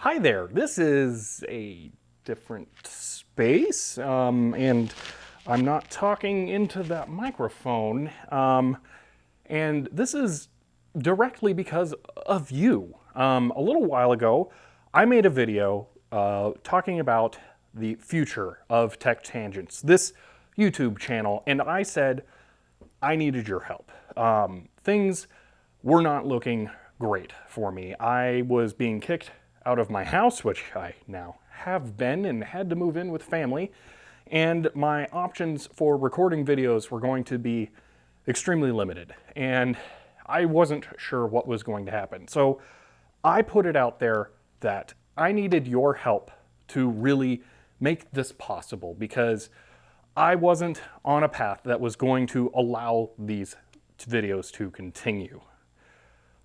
Hi there, this is a different space, and I'm not talking into that microphone, and this is directly because of you. A little while ago, I made a video talking about the future of Tech Tangents, this YouTube channel, and I said I needed your help. Things were not looking great for me. I was being kicked out of my house, which I now have been, and had to move in with family, and my options for recording videos were going to be extremely limited, and I wasn't sure what was going to happen. So I put it out there that I needed your help to really make this possible, because I wasn't on a path that was going to allow these videos to continue.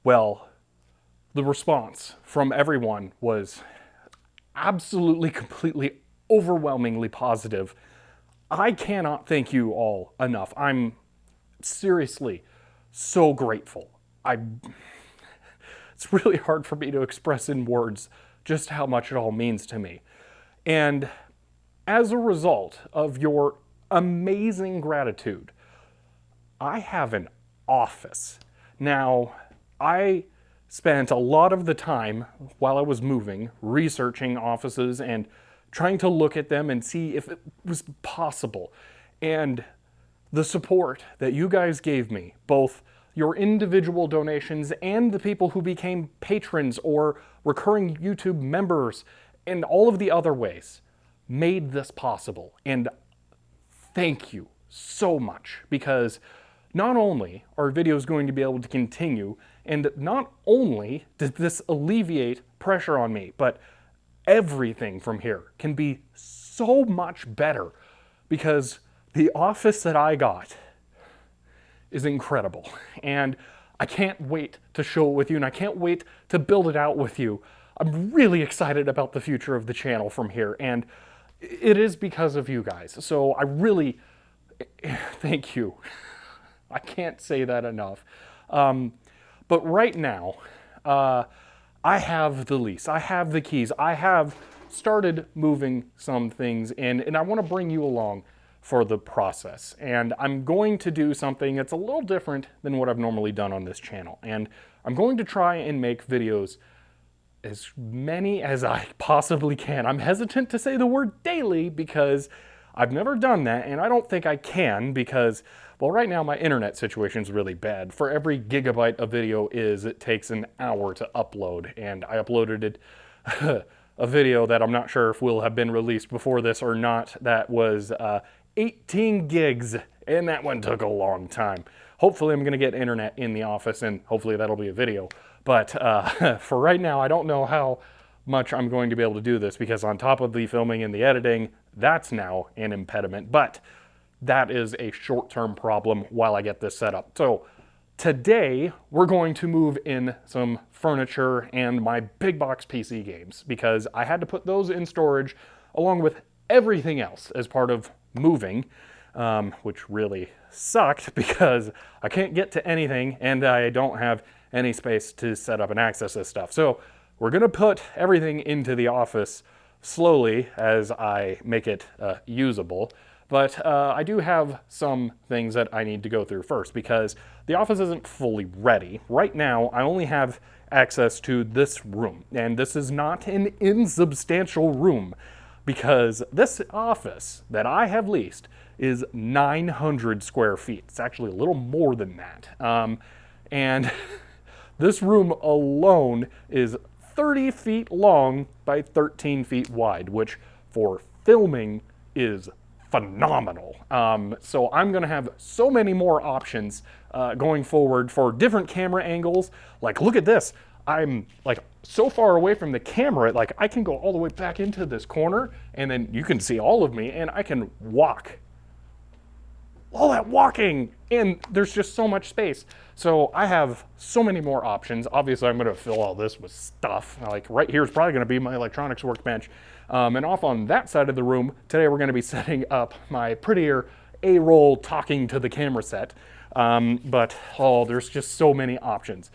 Well, the response from everyone was absolutely, completely, overwhelmingly positive. I cannot thank you all enough. I'm seriously so grateful. It's really hard for me to express in words just how much it all means to me. And as a result of your amazing gratitude, I have an office. Now, I spent a lot of the time while I was moving researching offices and trying to look at them and see if it was possible. And the support that you guys gave me, both your individual donations and the people who became patrons or recurring YouTube members and all of the other ways, made this possible. And thank you so much, because not only are videos going to be able to continue, and not only does this alleviate pressure on me, but everything from here can be so much better, because the office that I got is incredible. And I can't wait to show it with you, and I can't wait to build it out with you. I'm really excited about the future of the channel from here, and it is because of you guys. So I really thank you. I can't say that enough. But right now, I have the lease, I have the keys, I have started moving some things in, and I want to bring you along for the process. And I'm going to do something that's a little different than what I've normally done on this channel. And I'm going to try and make videos as many as I possibly can. I'm hesitant to say the word daily because I've never done that, and I don't think I can, because, well, right now my internet situation is really bad. For every gigabyte a video is, it takes an hour to upload, and I uploaded it, a video that I'm not sure if will have been released before this or not, that was 18 gigs, and that one took a long time. Hopefully I'm gonna get internet in the office, and hopefully that'll be a video. But for right now, I don't know how much I'm going to be able to do this, because on top of the filming and the editing, that's now an impediment. But that is a short-term problem while I get this set up. So today, we're going to move in some furniture and my big box PC games, because I had to put those in storage along with everything else as part of moving, which really sucked because I can't get to anything and I don't have any space to set up and access this stuff. So we're gonna put everything into the office slowly as I make it usable. But I do have some things that I need to go through first, because the office isn't fully ready. Right now, I only have access to this room, and this is not an insubstantial room, because this office that I have leased is 900 square feet. It's actually a little more than that. And this room alone is 30 feet long by 13 feet wide, which for filming is phenomenal. So I'm gonna have so many more options going forward for different camera angles. Like, look at this. I'm like so far away from the camera, like I can go all the way back into this corner and then you can see all of me, and I can walk. All that walking, and there's just so much space. So I have so many more options. Obviously, I'm gonna fill all this with stuff. Like right here is probably gonna be my electronics workbench. And off on that side of the room, today we're gonna be setting up my prettier A-roll talking to the camera set. But, oh, there's just so many options.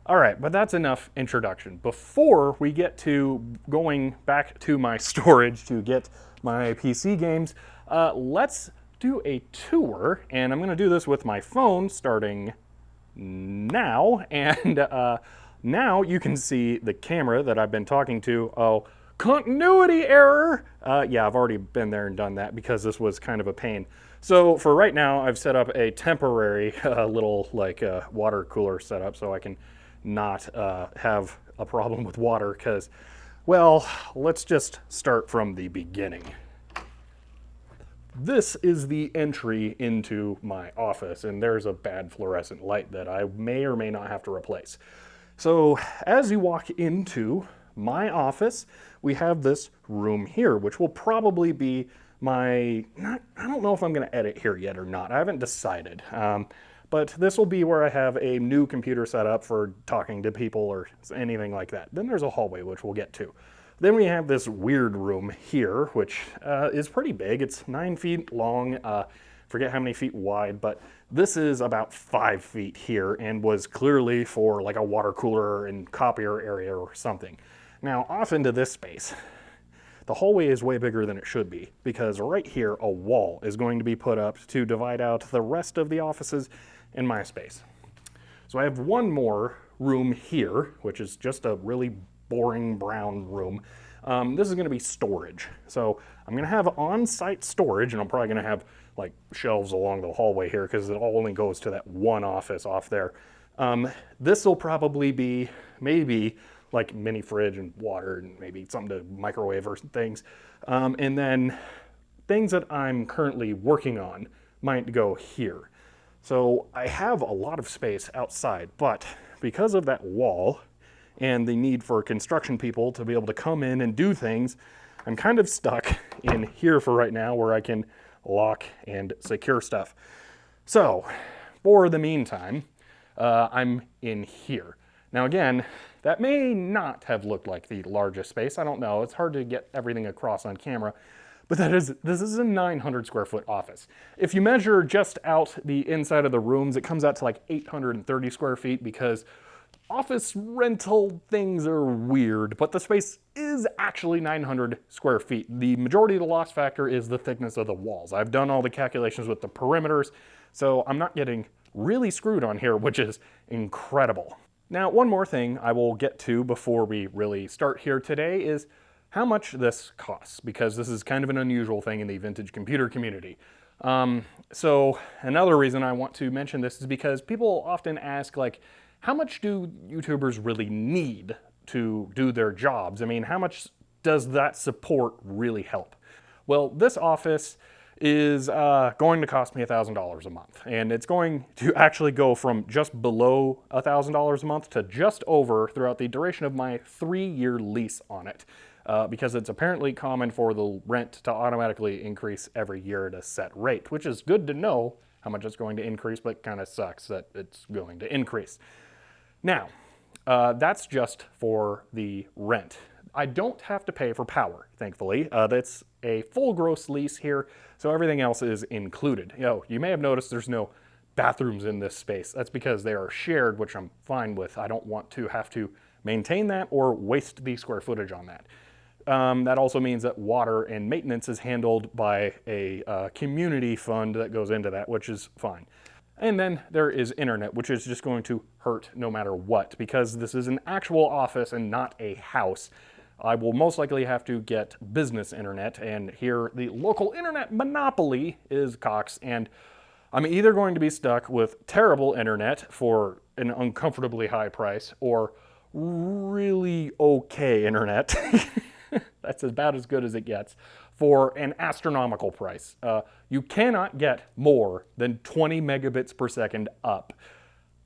All right, but that's enough introduction. Before we get to going back to my storage to get my PC games, let's do a tour. And I'm going to do this with my phone starting now. And now you can see the camera that I've been talking to. Oh, continuity error. Yeah, I've already been there and done that because this was kind of a pain. So for right now, I've set up a temporary little like water cooler setup so I can not have a problem with water because, well, let's just start from the beginning. This is the entry into my office, and there's a bad fluorescent light that I may or may not have to replace. So as you walk into my office, we have this room here, which will probably be I don't know if I'm going to edit here yet or not. I haven't decided. But this will be where I have a new computer set up for talking to people or anything like that. Then there's a hallway, which we'll get to. Then we have this weird room here, which is pretty big. It's 9 feet long, forget how many feet wide, but this is about 5 feet here and was clearly for like a water cooler and copier area or something. Now off into this space. The hallway is way bigger than it should be because right here a wall is going to be put up to divide out the rest of the offices in my space. So I have one more room here, which is just a really boring brown room. This is going to be storage. So I'm going to have on-site storage, and I'm probably going to have like shelves along the hallway here because it only goes to that one office off there. This will probably be maybe like mini fridge and water and maybe something to microwave or things. And then things that I'm currently working on might go here. So I have a lot of space outside, but because of that wall and the need for construction people to be able to come in and do things, I'm kind of stuck in here for right now where I can lock and secure stuff. So for the meantime, I'm in here. Now again, that may not have looked like the largest space. I don't know. It's hard to get everything across on camera. But this is a 900 square foot office. If you measure just out the inside of the rooms, it comes out to like 830 square feet because office rental things are weird, but the space is actually 900 square feet. The majority of the loss factor is the thickness of the walls. I've done all the calculations with the perimeters, so I'm not getting really screwed on here, which is incredible. Now, one more thing I will get to before we really start here today is how much this costs, because this is kind of an unusual thing in the vintage computer community. So another reason I want to mention this is because people often ask, like, how much do YouTubers really need to do their jobs? I mean, how much does that support really help? Well, this office is going to cost me $1,000 a month, and it's going to actually go from just below $1,000 a month to just over throughout the duration of my 3-year lease on it. Because it's apparently common for the rent to automatically increase every year at a set rate, which is good to know how much it's going to increase, but kind of sucks that it's going to increase. Now, that's just for the rent. I don't have to pay for power, thankfully. That's a full gross lease here, so everything else is included. You may have noticed there's no bathrooms in this space. That's because they are shared, which I'm fine with. I don't want to have to maintain that or waste the square footage on that. That also means that water and maintenance is handled by a community fund that goes into that, which is fine. And then there is internet, which is just going to hurt no matter what, because this is an actual office and not a house. I will most likely have to get business internet, and here the local internet monopoly is Cox, and I'm either going to be stuck with terrible internet for an uncomfortably high price or really okay internet. That's about as good as it gets for an astronomical price. You cannot get more than 20 megabits per second up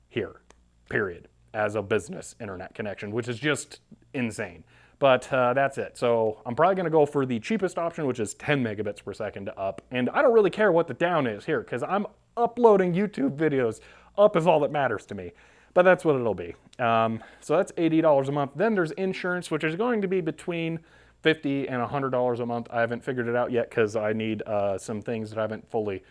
here, period, as a business internet connection, which is just insane. But that's it. So I'm probably going to go for the cheapest option, which is 10 megabits per second up. And I don't really care what the down is here because I'm uploading YouTube videos. Up is all that matters to me. But that's what it'll be. So that's $80 a month. Then there's insurance, which is going to be between $50 and $100 a month. I haven't figured it out yet because I need some things that I haven't fully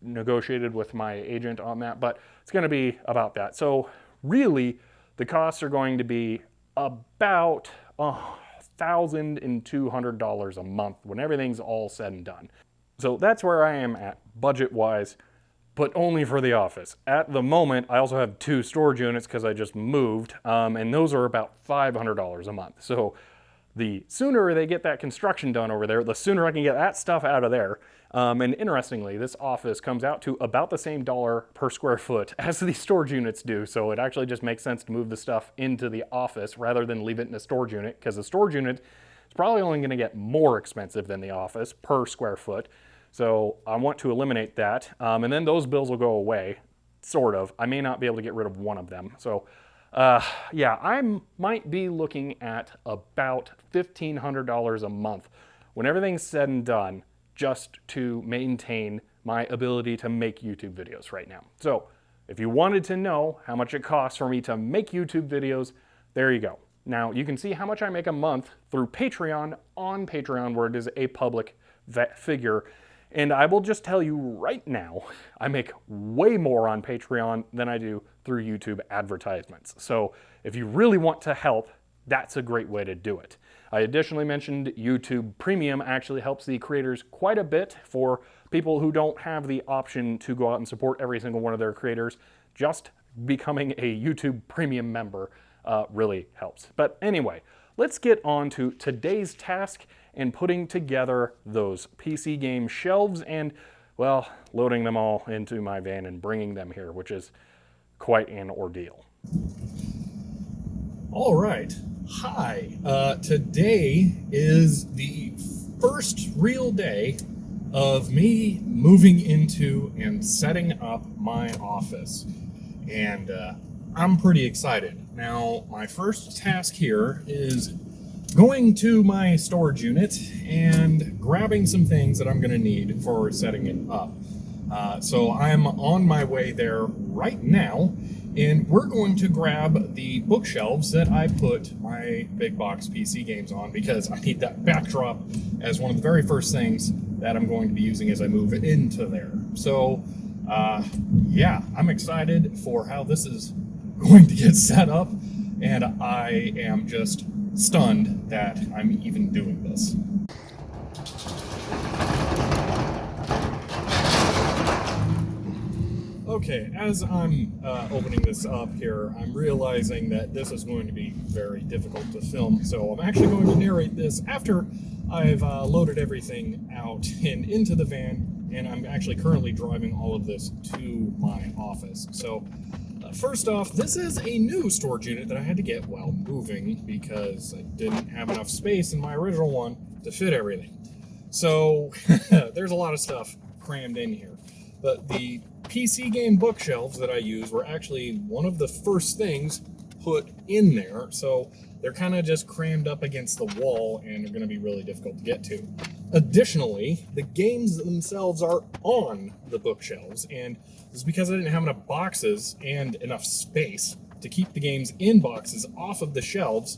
negotiated with my agent on that, but it's going to be about that. So really the costs are going to be about $1,200 a month when everything's all said and done. So that's where I am at budget-wise, but only for the office. At the moment, I also have 2 storage units because I just moved, and those are about $500 a month. So the sooner they get that construction done over there, the sooner I can get that stuff out of there. And interestingly, this office comes out to about the same dollar per square foot as the storage units do. So it actually just makes sense to move the stuff into the office rather than leave it in a storage unit, because the storage unit is probably only going to get more expensive than the office per square foot. So I want to eliminate that. And then those bills will go away, sort of. I may not be able to get rid of one of them. So yeah, I might be looking at about $1,500 a month when everything's said and done, just to maintain my ability to make YouTube videos right now. So if you wanted to know how much it costs for me to make YouTube videos, there you go. Now you can see how much I make a month through Patreon on Patreon, where it is a public figure. And I will just tell you right now, I make way more on Patreon than I do through YouTube advertisements. So if you really want to help, that's a great way to do it. I additionally mentioned YouTube Premium actually helps the creators quite a bit. For people who don't have the option to go out and support every single one of their creators, just becoming a YouTube Premium member really helps. But anyway, let's get on to today's task and putting together those PC game shelves and, well, loading them all into my van and bringing them here, which is quite an ordeal. All right. Hi. Today is the first real day of me moving into and setting up my office. And I'm pretty excited. Now, my first task here is going to my storage unit and grabbing some things that I'm going to need for setting it up. So I'm on my way there right now, and we're going to grab the bookshelves that I put my big box PC games on, because I need that backdrop as one of the very first things that I'm going to be using as I move into there. So yeah, I'm excited for how this is going to get set up, and I am just stunned that I'm even doing this. Okay, as I'm opening this up here, I'm realizing that this is going to be very difficult to film, so I'm actually going to narrate this after I've loaded everything out and into the van, and I'm actually currently driving all of this to my office. So first off, this is a new storage unit that I had to get while moving because I didn't have enough space in my original one to fit everything. So there's a lot of stuff crammed in here. But the PC game bookshelves that I use were actually one of the first things put in there. So they're kind of just crammed up against the wall, and they're going to be really difficult to get to. Additionally, the games themselves are on the bookshelves, and this is because I didn't have enough boxes and enough space to keep the games in boxes off of the shelves,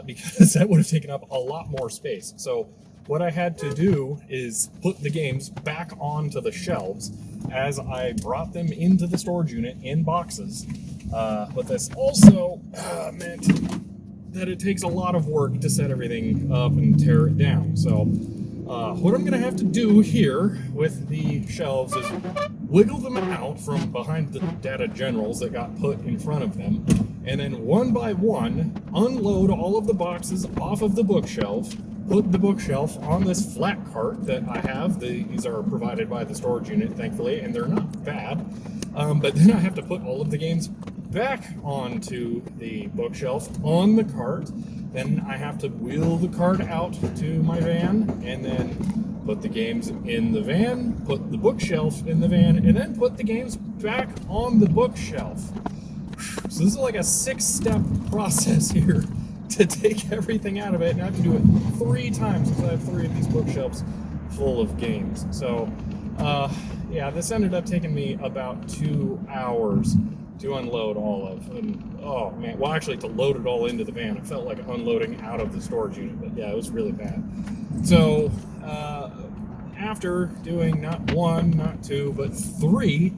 because that would have taken up a lot more space. So what I had to do is put the games back onto the shelves as I brought them into the storage unit in boxes. But this also meant that it takes a lot of work to set everything up and tear it down. So what I'm gonna have to do here with the shelves is wiggle them out from behind the data generals that got put in front of them, and then one by one unload all of the boxes off of the bookshelf, put the bookshelf on this flat cart that I have. These are provided by the storage unit, thankfully, and they're not bad. But then I have to put all of the games back onto the bookshelf on the cart. Then I have to wheel the cart out to my van, and then put the games in the van, put the bookshelf in the van, and then put the games back on the bookshelf. So this is like a 6-step process here to take everything out of it, and I have to do it 3 times because I have 3 of these bookshelves full of games. So yeah, this ended up taking me about 2 hours to unload all of, and oh man, well actually to load it all into the van. It felt like unloading out of the storage unit, but yeah, it was really bad. So after doing not 1, not 2, but 3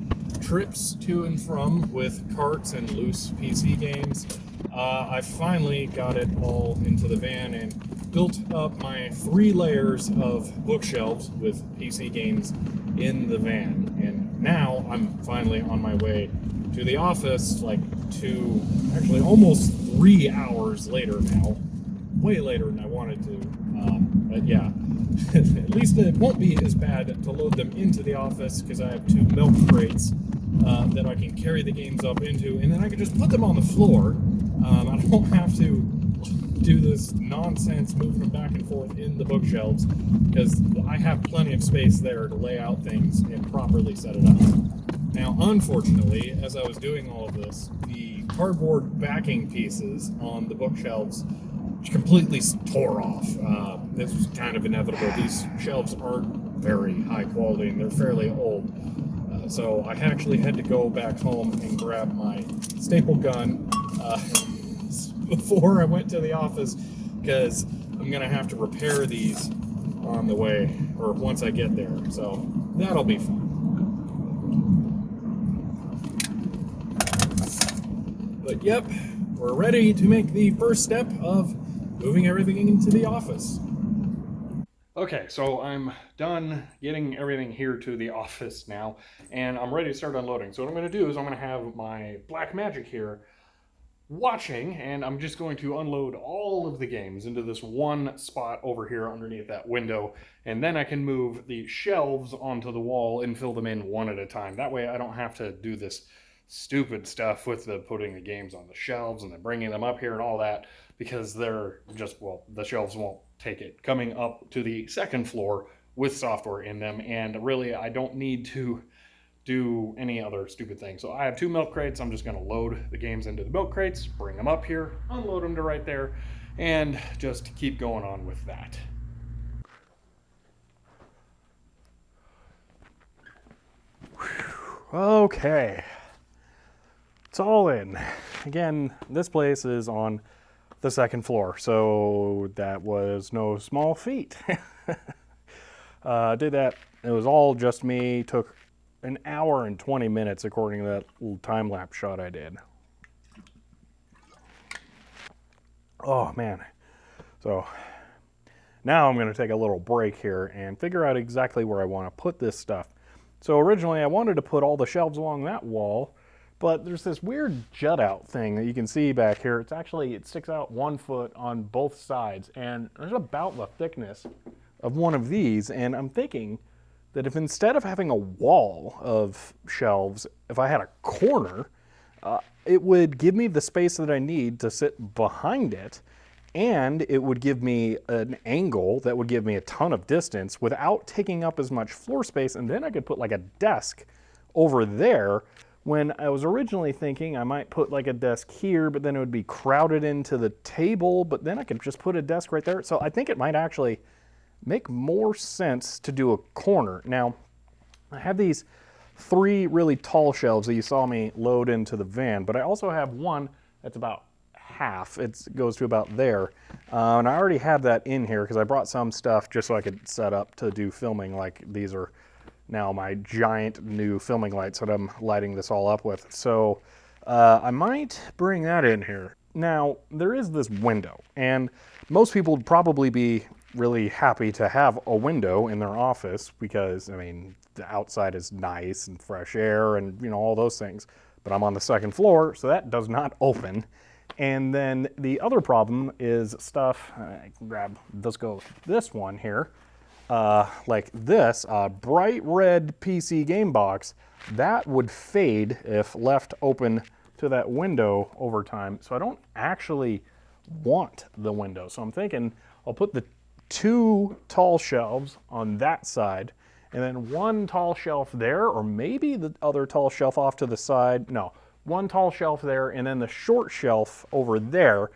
trips to and from with carts and loose PC games, I finally got it all into the van and built up my 3 layers of bookshelves with PC games in the van. And now I'm finally on my way to the office, like actually almost 3 hours later now. Way later than I wanted to. But yeah, at least it won't be as bad to load them into the office because I have 2 milk crates that I can carry the games up into, and then I can just put them on the floor. I don't have to do this nonsense moving them back and forth in the bookshelves because I have plenty of space there to lay out things and properly set it up. Now, unfortunately, as I was doing all of this, the cardboard backing pieces on the bookshelves completely tore off. This was kind of inevitable. These shelves aren't very high quality and they're fairly old. So I actually had to go back home and grab my staple gun before I went to the office because I'm going to have to repair these on the way or once I get there. So that'll be fun. But yep, we're ready to make the first step of moving everything into the office. Okay, so I'm done getting everything here to the office now, and I'm ready to start unloading. So what I'm going to do is I'm going to have my Black Magic here watching, and I'm just going to unload all of the games into this one spot over here underneath that window, and then I can move the shelves onto the wall and fill them in one at a time. That way I don't have to do this stupid stuff with the putting the games on the shelves and then bringing them up here and all that, because they're just, well, the shelves won't take it coming up to the second floor with software in them, and really I don't need to do any other stupid thing. So I have 2 milk crates. I'm just going to load the games into the milk crates, bring them up here, unload them to right there, and just keep going on with that. Okay, it's all in. Again, this place is on the second floor, so that was no small feat. Did that, it was all just me, took an hour and 20 minutes according to that little time-lapse shot I did. Oh man. So now I'm going to take a little break here and figure out exactly where I want to put this stuff. So originally I wanted to put all the shelves along that wall, but there's this weird jut out thing that you can see back here. It sticks out 1 foot on both sides, and there's about the thickness of one of these, and I'm thinking that if instead of having a wall of shelves, if I had a corner, it would give me the space that I need to sit behind it, and it would give me an angle that would give me a ton of distance without taking up as much floor space, and then I could put like a desk over there. When I was originally thinking I might put like a desk here, but then it would be crowded into the table, but then I could just put a desk right there. So I think it might actually make more sense to do a corner. Now, I have these 3 really tall shelves that you saw me load into the van, but I also have one that's about half. It goes to about there. And I already have that in here because I brought some stuff just so I could set up to do filming. Like these are now my giant new filming lights that I'm lighting this all up with. So I might bring that in here. Now, there is this window, and most people would probably be really happy to have a window in their office because, I mean, the outside is nice and fresh air and, you know, all those things. But I'm on the second floor, so that does not open. And then the other problem is stuff, let's go this one here. Like this bright red PC game box, that would fade if left open to that window over time. So I don't actually want the window. So I'm thinking I'll put the 2 tall shelves on that side and then 1 tall shelf there, or maybe the other tall shelf off to the side. No, 1 tall shelf there and then the short shelf over there.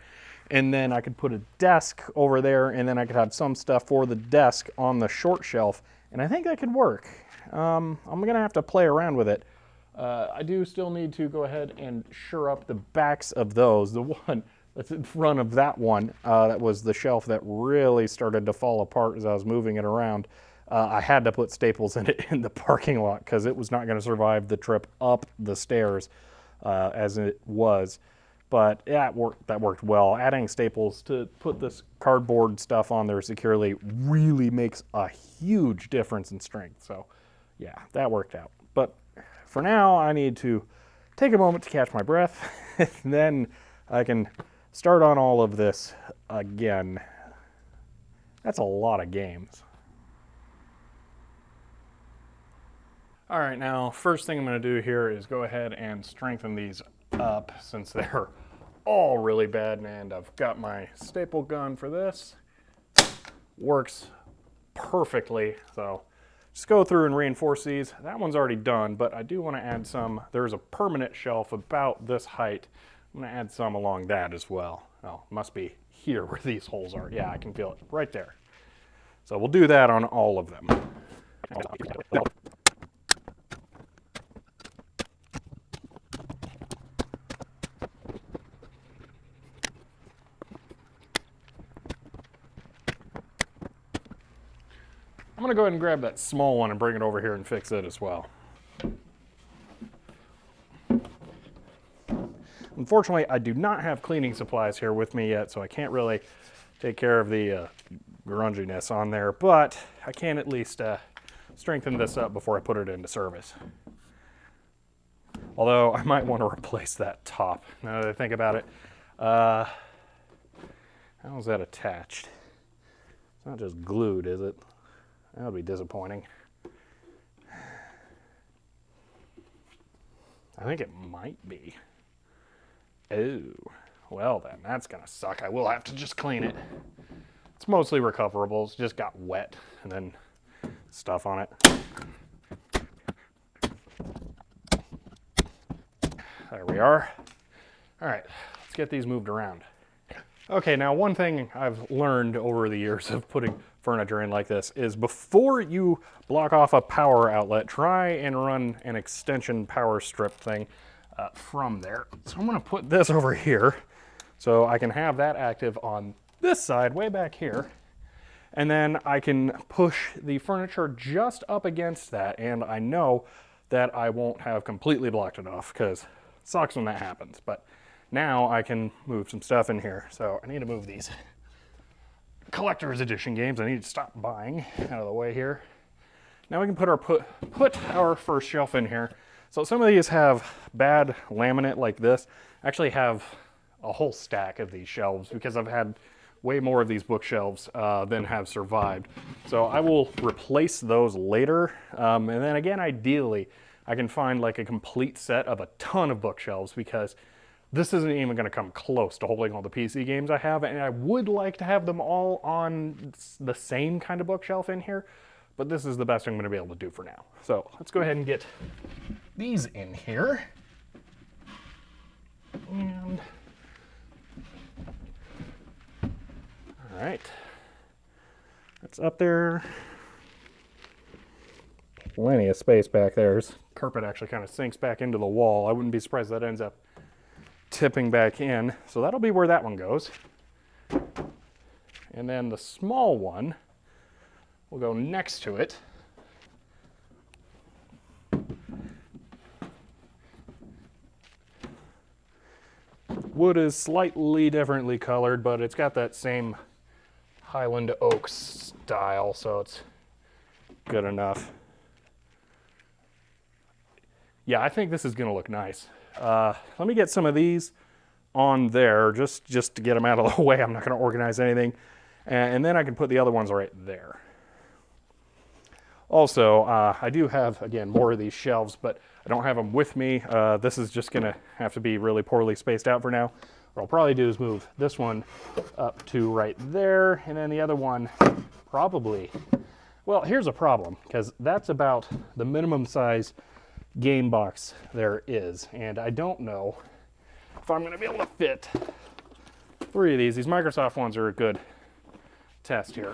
And then I could put a desk over there, and then I could have some stuff for the desk on the short shelf, and I think that could work. I'm gonna have to play around with it. I do still need to go ahead and sure up the backs of those. The one that's in front of that one, that was the shelf that really started to fall apart as I was moving it around. I had to put staples in it in the parking lot because it was not going to survive the trip up the stairs as it was. But yeah, that worked well. Adding staples to put this cardboard stuff on there securely really makes a huge difference in strength. So yeah, that worked out. But for now, I need to take a moment to catch my breath, and then I can start on all of this again. That's a lot of games. All right, now first thing I'm going to do here is go ahead and strengthen these up since they're all really bad, and I've got my staple gun for this. Works perfectly, so just go through and reinforce these. That one's already done, but I do want to add some. There's a permanent shelf about this height. I'm going to add some along that as well. Oh, must be here where these holes are. Yeah, I can feel it right there. So we'll do that on all of them. I'm going to go ahead and grab that small one and bring it over here and fix it as well. Unfortunately, I do not have cleaning supplies here with me yet, so I can't really take care of the grunginess on there, but I can at least strengthen this up before I put it into service. Although I might want to replace that top, now that I think about it. How is that attached? It's not just glued, is it? That would be disappointing. I think it might be. Oh, well then, that's gonna suck. I will have to just clean it. It's mostly recoverable. It's just got wet and then stuff on it. There we are. All right, let's get these moved around. Okay, now one thing I've learned over the years of putting furniture in like this is before you block off a power outlet, try and run an extension power strip thing from there. So I'm gonna put this over here so I can have that active on this side way back here. And then I can push the furniture just up against that, and I know that I won't have completely blocked it off because it sucks when that happens. But now I can move some stuff in here. So I need to move these collector's edition games. I need to stop buying out of the way here. Now we can put our first shelf in here. So some of these have bad laminate like this. I actually have a whole stack of these shelves because I've had way more of these bookshelves than have survived. So I will replace those later. And then again, ideally, I can find like a complete set of a ton of bookshelves because this isn't even going to come close to holding all the PC games I have, and I would like to have them all on the same kind of bookshelf in here, but this is the best I'm going to be able to do for now. So let's go ahead and get these in here. And all right, that's up there. Plenty of space back there. This carpet actually kind of sinks back into the wall. I wouldn't be surprised if that ends up tipping back in. So that'll be where that one goes. And then the small one will go next to it. Wood is slightly differently colored, but it's got that same Highland oak style, so it's good enough. Yeah, I think this is gonna look nice. Let me get some of these on there just to get them out of the way. I'm not going to organize anything. And then I can put the other ones right there. Also, I do have, again, more of these shelves, but I don't have them with me. This is just going to have to be really poorly spaced out for now. What I'll probably do is move this one up to right there, and then the other one probably... Well, here's a problem, because that's about the minimum size game box there is, and I don't know if I'm going to be able to fit 3 of these. These Microsoft ones are a good test here.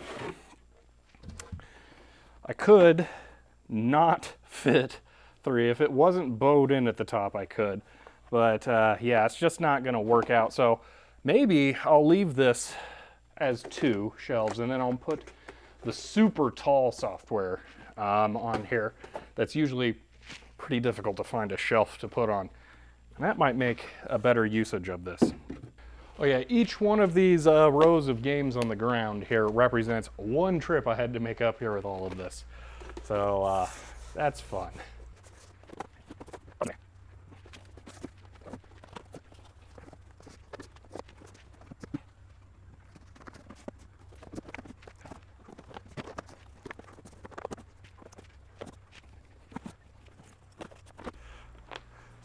I could not fit 3. If it wasn't bowed in at the top, I could, but yeah, it's just not going to work out. So maybe I'll leave this as 2 shelves, and then I'll put the super tall software on here that's usually pretty difficult to find a shelf to put on. And that might make a better usage of this. Oh yeah, each one of these rows of games on the ground here represents one trip I had to make up here with all of this. So that's fun.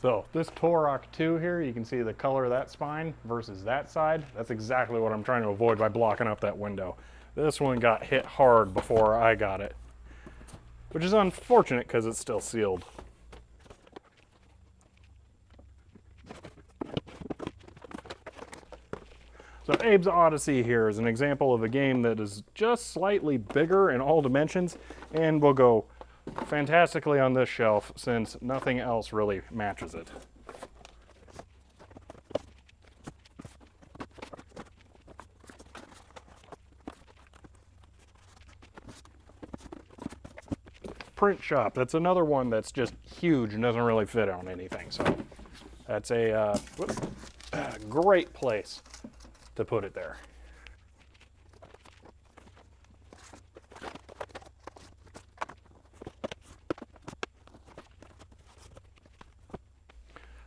So this Torok 2 here, you can see the color of that spine versus that side. That's exactly what I'm trying to avoid by blocking up that window. This one got hit hard before I got it, which is unfortunate because it's still sealed. So Abe's Odyssey here is an example of a game that is just slightly bigger in all dimensions and will go fantastically on this shelf since nothing else really matches it. Print Shop, that's another one that's just huge and doesn't really fit on anything. So that's a great place to put it there.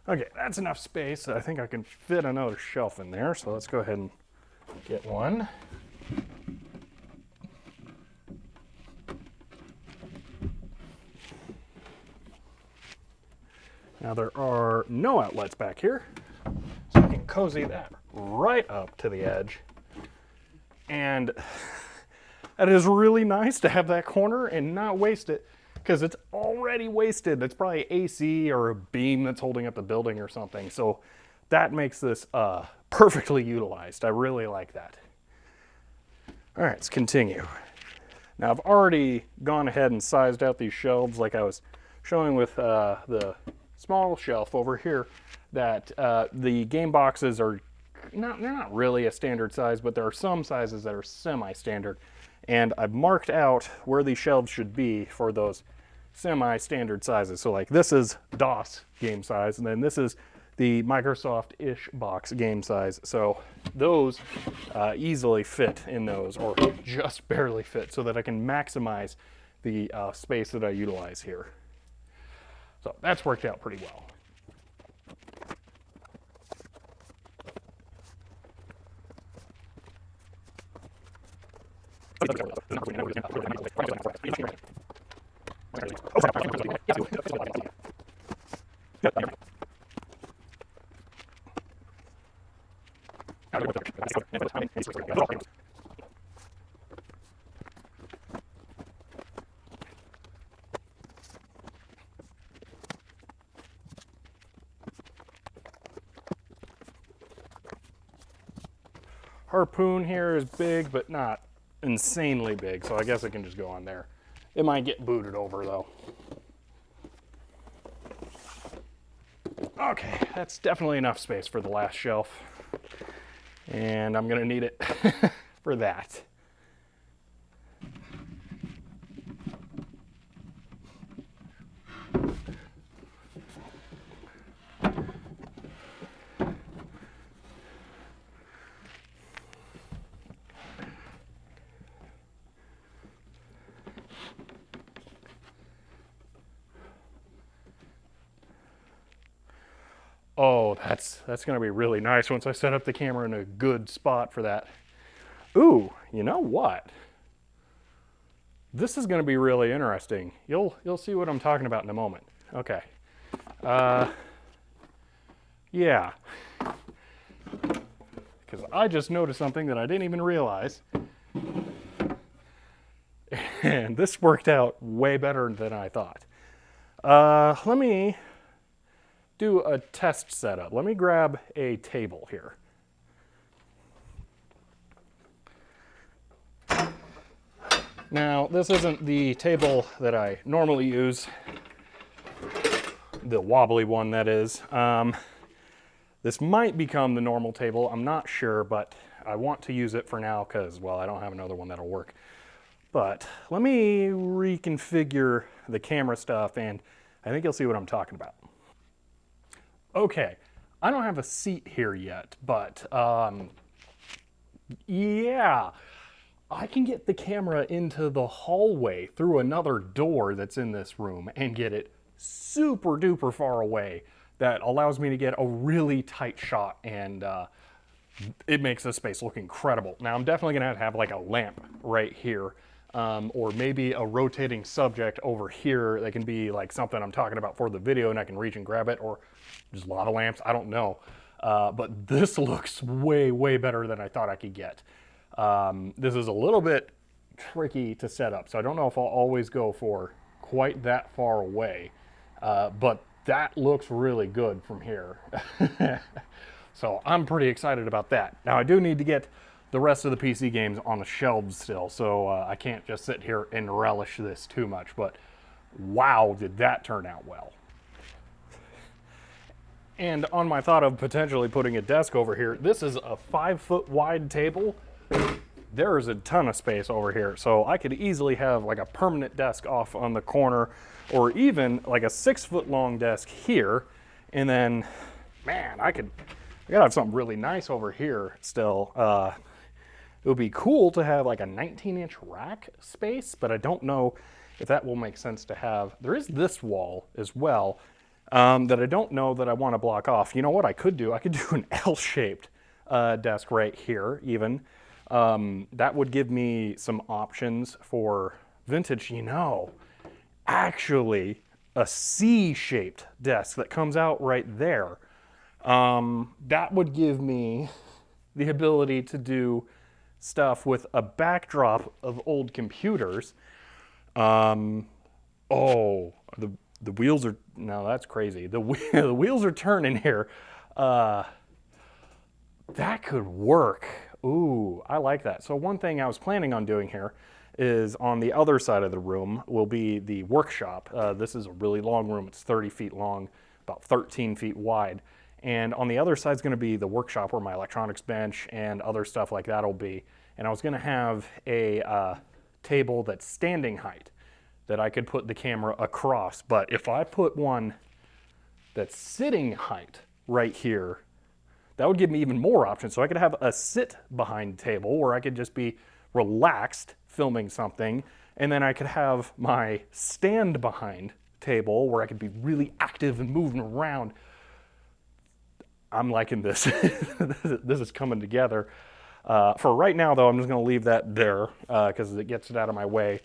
Okay, that's enough space. I think I can fit another shelf in there, so let's go ahead and get one. Now there are no outlets back here, so I can cozy that right up to the edge. And that is really nice to have that corner and not waste it, because it's already wasted. That's probably AC or a beam that's holding up the building or something. So that makes this perfectly utilized. I really like that. All right, let's continue. Now I've already gone ahead and sized out these shelves like I was showing with the small shelf over here, that the game boxes are they're not really a standard size, but there are some sizes that are semi-standard. And I've marked out where these shelves should be for those semi-standard sizes. So like this is DOS game size, and then this is the Microsoft-ish box game size. So those easily fit in those, or just barely fit, so that I can maximize the space that I utilize here. So that's worked out pretty well. Harpoon here is big, but not insanely big, so I guess it can just go on there. It might get booted over though. Okay, that's definitely enough space for the last shelf. And I'm gonna need it for that. Oh, that's gonna be really nice once I set up the camera in a good spot for that. Ooh, you know what? This is gonna be really interesting. You'll see what I'm talking about in a moment. Okay. Yeah. Because I just noticed something that I didn't even realize. And this worked out way better than I thought. Let me do a test setup. Let me grab a table here. Now, this isn't the table that I normally use, the wobbly one that is. This might become the normal table, I'm not sure, but I want to use it for now because, well, I don't have another one that'll work. But let me reconfigure the camera stuff and I think you'll see what I'm talking about. Okay, I don't have a seat here yet, but yeah, I can get the camera into the hallway through another door that's in this room and get it super duper far away. That allows me to get a really tight shot and it makes this space look incredible. Now I'm definitely gonna have like a lamp right here, or maybe a rotating subject over here that can be like something I'm talking about for the video and I can reach and grab it, or just lava lamps, I don't know. But this looks way, way better than I thought I could get. This is a little bit tricky to set up, so I don't know if I'll always go for quite that far away, but that looks really good from here. So I'm pretty excited about that. Now I do need to get the rest of the PC games on the shelves still, so I can't just sit here and relish this too much, but wow, did that turn out well. And on my thought of potentially putting a desk over here, this is a 5-foot wide table. There is a ton of space over here, so I could easily have like a permanent desk off on the corner, or even like a 6-foot long desk here, and then, man, I gotta have something really nice over here still. It would be cool to have like a 19-inch rack space, but I don't know if that will make sense to have. There is this wall as well that I don't know that I want to block off. You know what I could do? I could do an L-shaped desk right here even. That would give me some options for vintage, actually a C-shaped desk that comes out right there. That would give me the ability to do stuff with a backdrop of old computers. Oh, the wheels are, no, that's crazy. The wheels are turning here. That could work. Ooh, I like that. So one thing I was planning on doing here is on the other side of the room will be the workshop. This is a really long room. It's 30 feet long, about 13 feet wide. And on the other side is going to be the workshop where my electronics bench and other stuff like that will be. And I was going to have a table that's standing height that I could put the camera across. But if I put one that's sitting height right here, that would give me even more options. So I could have a sit behind table where I could just be relaxed filming something. And then I could have my stand behind table where I could be really active and moving around. I'm liking this. This is coming together. For right now, though, I'm just going to leave that there because it gets it out of my way.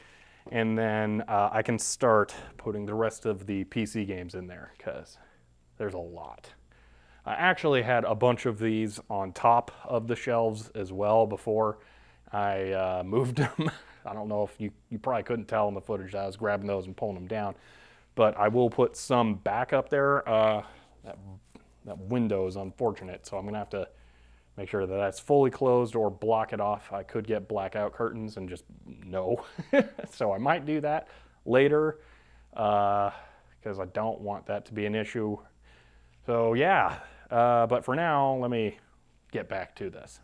And then I can start putting the rest of the PC games in there because there's a lot. I actually had a bunch of these on top of the shelves as well before I moved them. I don't know if you probably couldn't tell in the footage that I was grabbing those and pulling them down. But I will put some back up there. That window is unfortunate, so I'm going to have to make sure that that's fully closed or block it off. I could get blackout curtains and just no. So I might do that later because I don't want that to be an issue. So yeah, but for now, let me get back to this.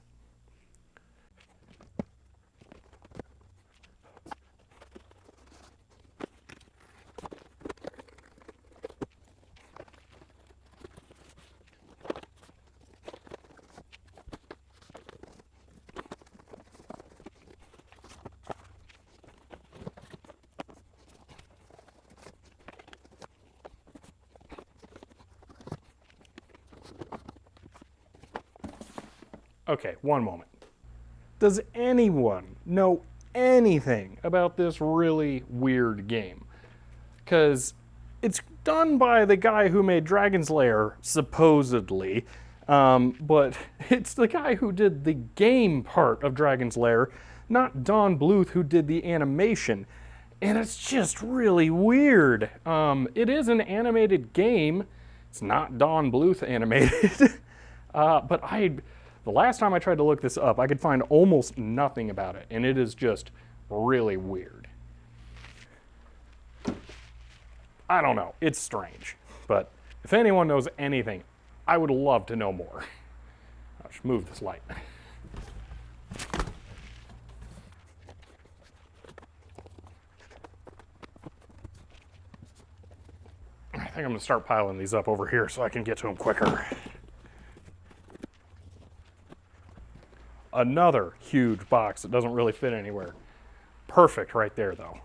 Okay, one moment. Does anyone know anything about this really weird game? Because it's done by the guy who made Dragon's Lair, supposedly, but it's the guy who did the game part of Dragon's Lair, not Don Bluth who did the animation. And it's just really weird. It is an animated game. It's not Don Bluth animated. But the last time I tried to look this up, I could find almost nothing about it, and it is just really weird. I don't know, it's strange, but if anyone knows anything, I would love to know more. I'll just move this light. think I'm gonna start piling these up over here so I can get to them quicker. Another huge box that doesn't really fit anywhere. Perfect right there though.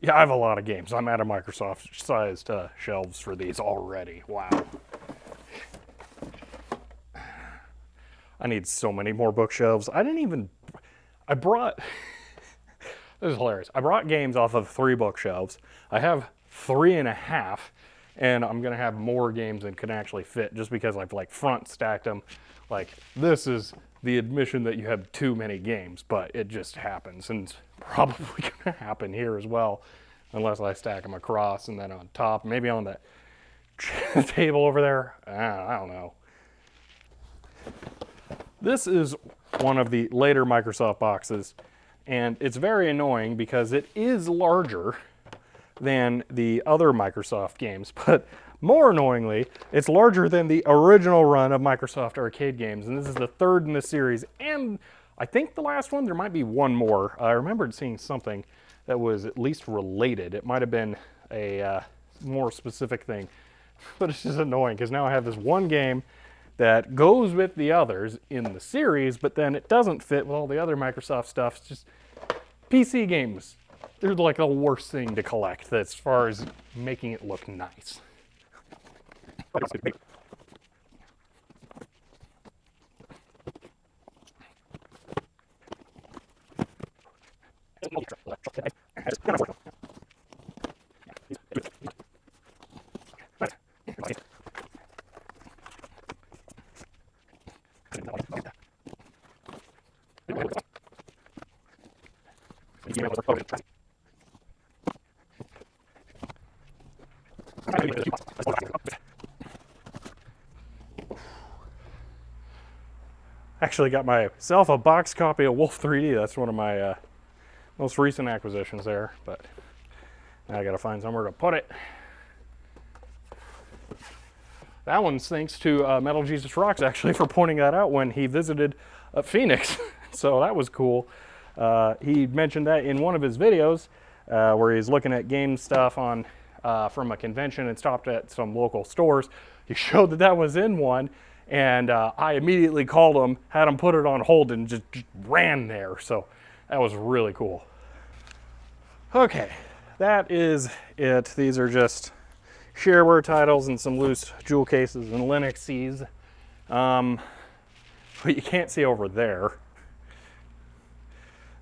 Yeah, I have a lot of games. I'm out of Microsoft-sized shelves for these already. Wow. I need so many more bookshelves. I brought, this is hilarious. I brought games off of 3 bookshelves. I have 3.5, and I'm gonna have more games than can actually fit just because I've like front stacked them. Like, this is the admission that you have too many games, but it just happens, and it's probably gonna happen here as well, unless I stack them across and then on top, maybe on that table over there. I don't know. This is one of the later Microsoft boxes, and it's very annoying because it is larger than the other Microsoft games, but more annoyingly, it's larger than the original run of Microsoft arcade games, and this is the 3rd in the series, and I think the last one. There might be one more. I remembered seeing something that was at least related. It might have been a more specific thing, but it's just annoying because now I have this one game that goes with the others in the series, but then it doesn't fit with all the other Microsoft stuff. It's just PC games. They're like the worst thing to collect as far as making it look nice. Actually got myself a box copy of Wolf 3D. That's one of my most recent acquisitions there, but now I gotta find somewhere to put it. That one's thanks to Metal Jesus Rocks, actually, for pointing that out when he visited Phoenix. So that was cool. He mentioned that in one of his videos where he's looking at game stuff on from a convention and stopped at some local stores. He showed that that was in one, and I immediately called him, had him put it on hold, and just ran there. So that was really cool. Okay, that is it. These are just shareware titles and some loose jewel cases and Linuxes. But you can't see over there.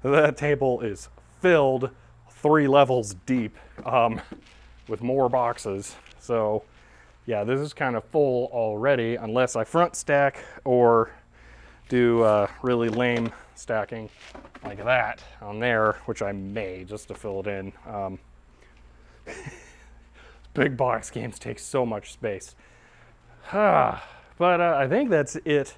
That table is filled 3 levels deep with more boxes. So yeah, this is kind of full already unless I front stack or do really lame stacking like that on there, which I may just to fill it in. Big box games take so much space. But I think that's it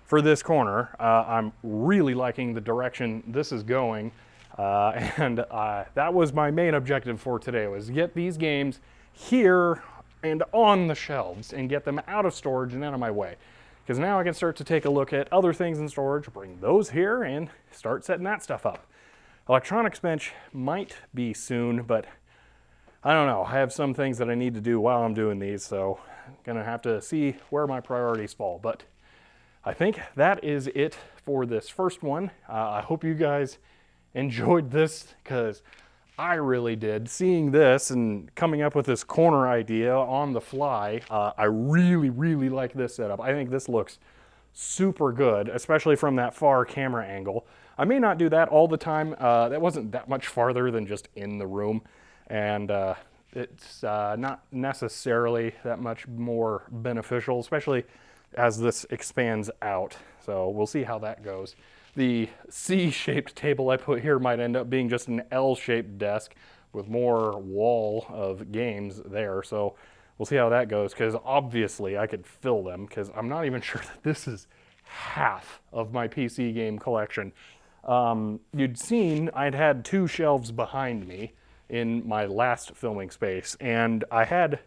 for this corner. I'm really liking the direction this is going. And that was my main objective for today, was get these games here and on the shelves and get them out of storage and out of my way. Because now I can start to take a look at other things in storage, bring those here, and start setting that stuff up. Electronics bench might be soon, but I don't know. I have some things that I need to do while I'm doing these, so I'm gonna have to see where my priorities fall. But I think that is it for this first one. I hope you guys enjoyed this, because I really did. Seeing this and coming up with this corner idea on the fly, I really, really like this setup. I think this looks super good, especially from that far camera angle. I may not do that all the time. That wasn't that much farther than just in the room, and it's not necessarily that much more beneficial, especially as this expands out. So we'll see how that goes. The C-shaped table I put here might end up being just an L-shaped desk with more wall of games there. So we'll see how that goes, because obviously I could fill them, because I'm not even sure that this is half of my PC game collection. You'd seen I'd had 2 shelves behind me in my last filming space, and I had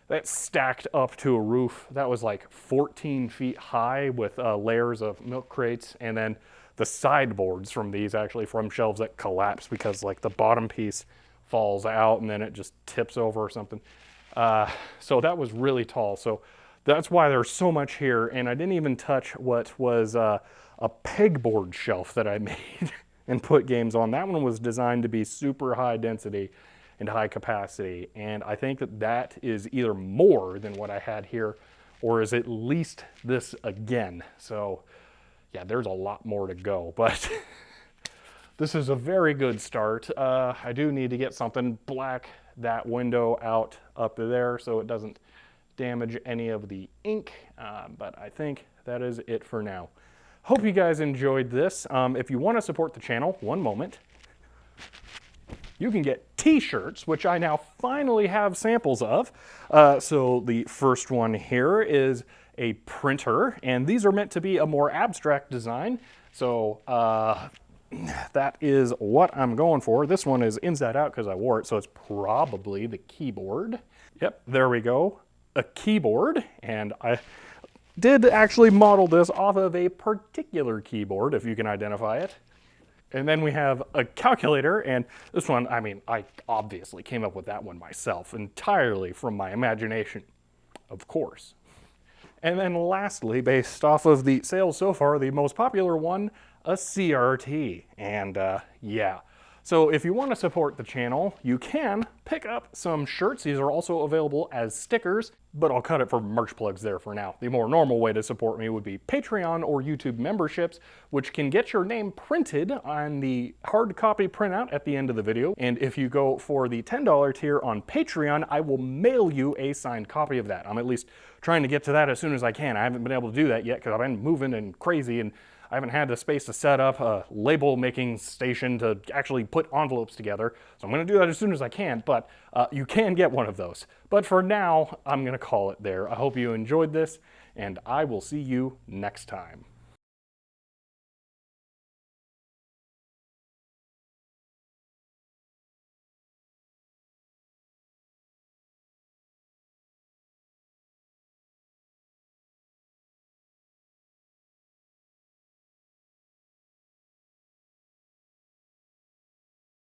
That stacked up to a roof that was like 14 feet high with layers of milk crates, and then the sideboards from these actually from shelves that collapse because like the bottom piece falls out and then it just tips over or something. So that was really tall. So that's why there's so much here. And I didn't even touch what was a pegboard shelf that I made and put games on. That one was designed to be super high density and high capacity. And I think that that is either more than what I had here or is at least this again. So yeah, there's a lot more to go, but this is a very good start. I do need to get something black that window out up there so it doesn't damage any of the ink, but I think that is it for now. Hope you guys enjoyed this. If you want to support the channel, one moment, you can get t-shirts, which I now finally have samples of. So the first one here is a printer, and these are meant to be a more abstract design. So that is what I'm going for. This one is inside out because I wore it, so it's probably the keyboard. Yep, there we go. A keyboard, and I did actually model this off of a particular keyboard, if you can identify it. And then we have a calculator, and this one, I mean, I obviously came up with that one myself, entirely from my imagination, of course. And then lastly, based off of the sales so far, the most popular one, a CRT. And yeah, so if you want to support the channel, you can pick up some shirts. These are also available as stickers, but I'll cut it for merch plugs there for now. The more normal way to support me would be Patreon or YouTube memberships, which can get your name printed on the hard copy printout at the end of the video. And if you go for the $10 tier on Patreon, I will mail you a signed copy of that. I'm at least trying to get to that as soon as I can. I haven't been able to do that yet because I've been moving and crazy, and I haven't had the space to set up a label making station to actually put envelopes together. So I'm going to do that as soon as I can, but you can get one of those. But for now, I'm going to call it there. I hope you enjoyed this, and I will see you next time.